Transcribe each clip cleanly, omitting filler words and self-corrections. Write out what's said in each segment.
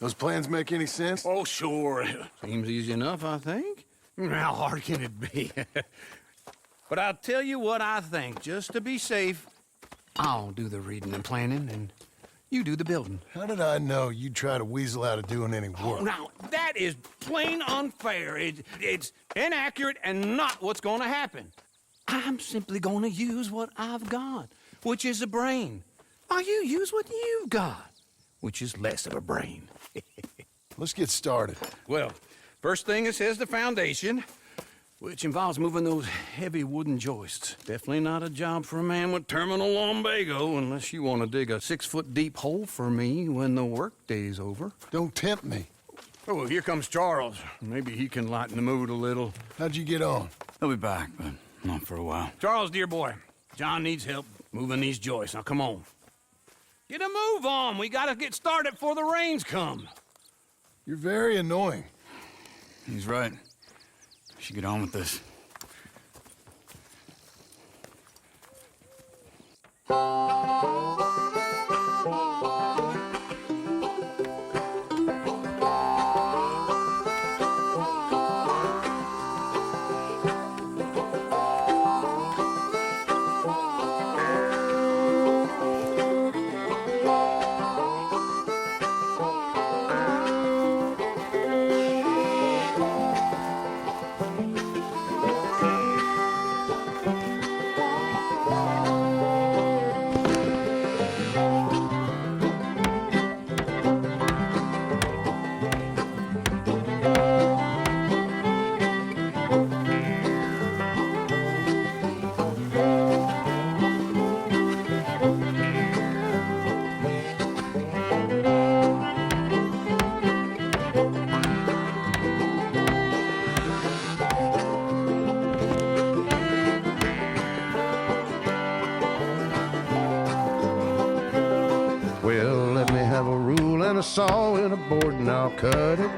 Those plans make any sense? Oh, sure. Seems easy enough, I think. How hard can it be? But I'll tell you what I think, just to be safe. I'll do the reading and planning, and you do the building. How did I know you'd try to weasel out of doing any Oh, work? now, that is plain unfair. It's inaccurate and not what's going to happen. I'm simply going to use what I've got, which is a brain. While you use what you've got, which is less of a brain. Let's get started. Well, first thing it says the foundation, which involves moving those heavy wooden joists. Definitely not a job for a man with terminal lumbago, unless you want to dig a 6-foot deep hole for me when the workday's over. Don't tempt me. Oh, here comes Charles. Maybe he can lighten the mood a little. How'd you get on? He'll be back, but not for a while. Charles, dear boy, John needs help moving these joists. Now, come on. Get a move on. We gotta get started before the rains come. You're very annoying. He's right. We should get on with this. Well, let me have a rule and a saw and a board and I'll cut it.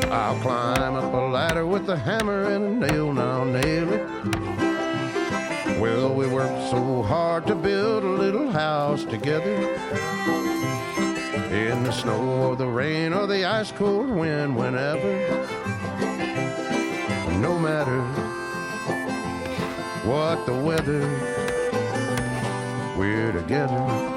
I'll climb up a ladder with a hammer and a nail and I'll nail it. Well, we worked so hard to build a little house together. In the snow or the rain or the ice cold wind, whenever. No matter what the weather, we're together.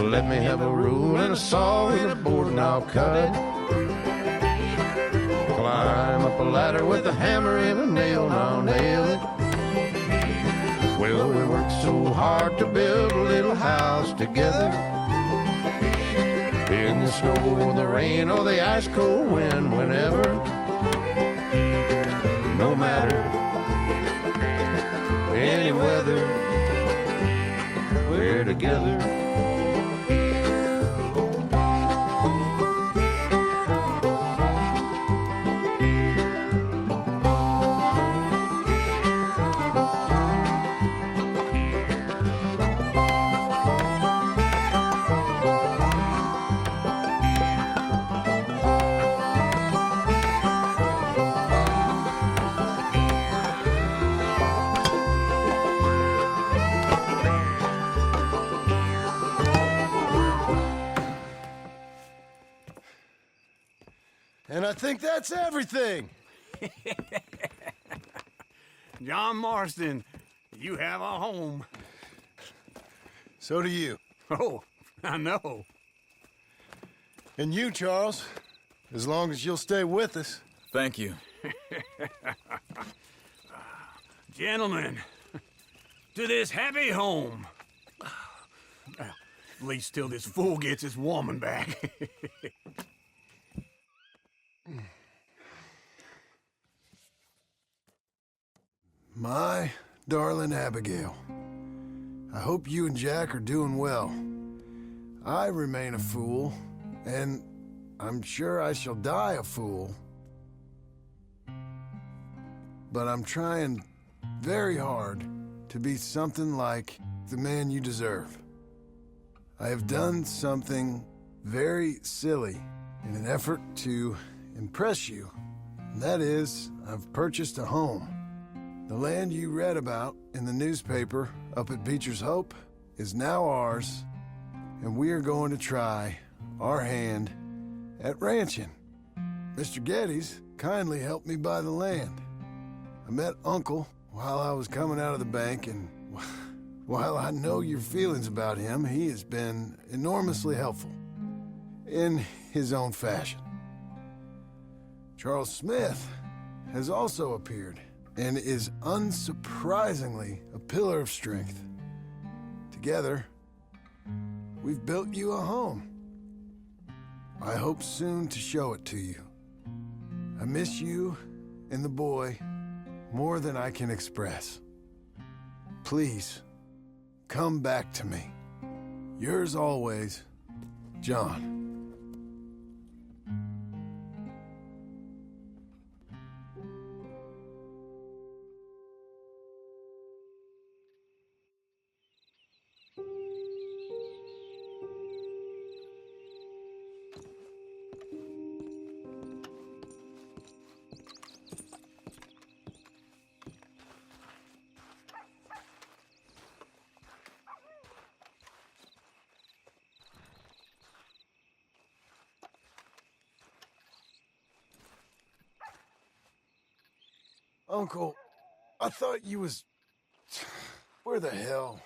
Let me have a rule and a saw and a board and I'll cut it. Climb up a ladder with a hammer and a nail and I'll nail it. Well, we worked so hard to build a little house together. In the snow or the rain or the ice cold wind, whenever. No matter any weather, we're together. And I think that's everything. John Marston, you have a home. So do you. Oh, I know. And you, Charles, as long as you'll stay with us. Thank you. Gentlemen, to this happy home. Well, at least till this fool gets his woman back. My darling Abigail, I hope you and Jack are doing well. I remain a fool, and I'm sure I shall die a fool. But I'm trying very hard to be something like the man you deserve. I have done something very silly in an effort to impress you. And that is, I've purchased a home. The land you read about in the newspaper up at Beecher's Hope is now ours, and we are going to try our hand at ranching. Mr. Geddes kindly helped me buy the land. I met Uncle while I was coming out of the bank, and while I know your feelings about him, he has been enormously helpful in his own fashion. Charles Smith has also appeared and is unsurprisingly a pillar of strength. Together, we've built you a home. I hope soon to show it to you. I miss you and the boy more than I can express. Please, come back to me. Yours always, John. Uncle, I thought you was... Where the hell?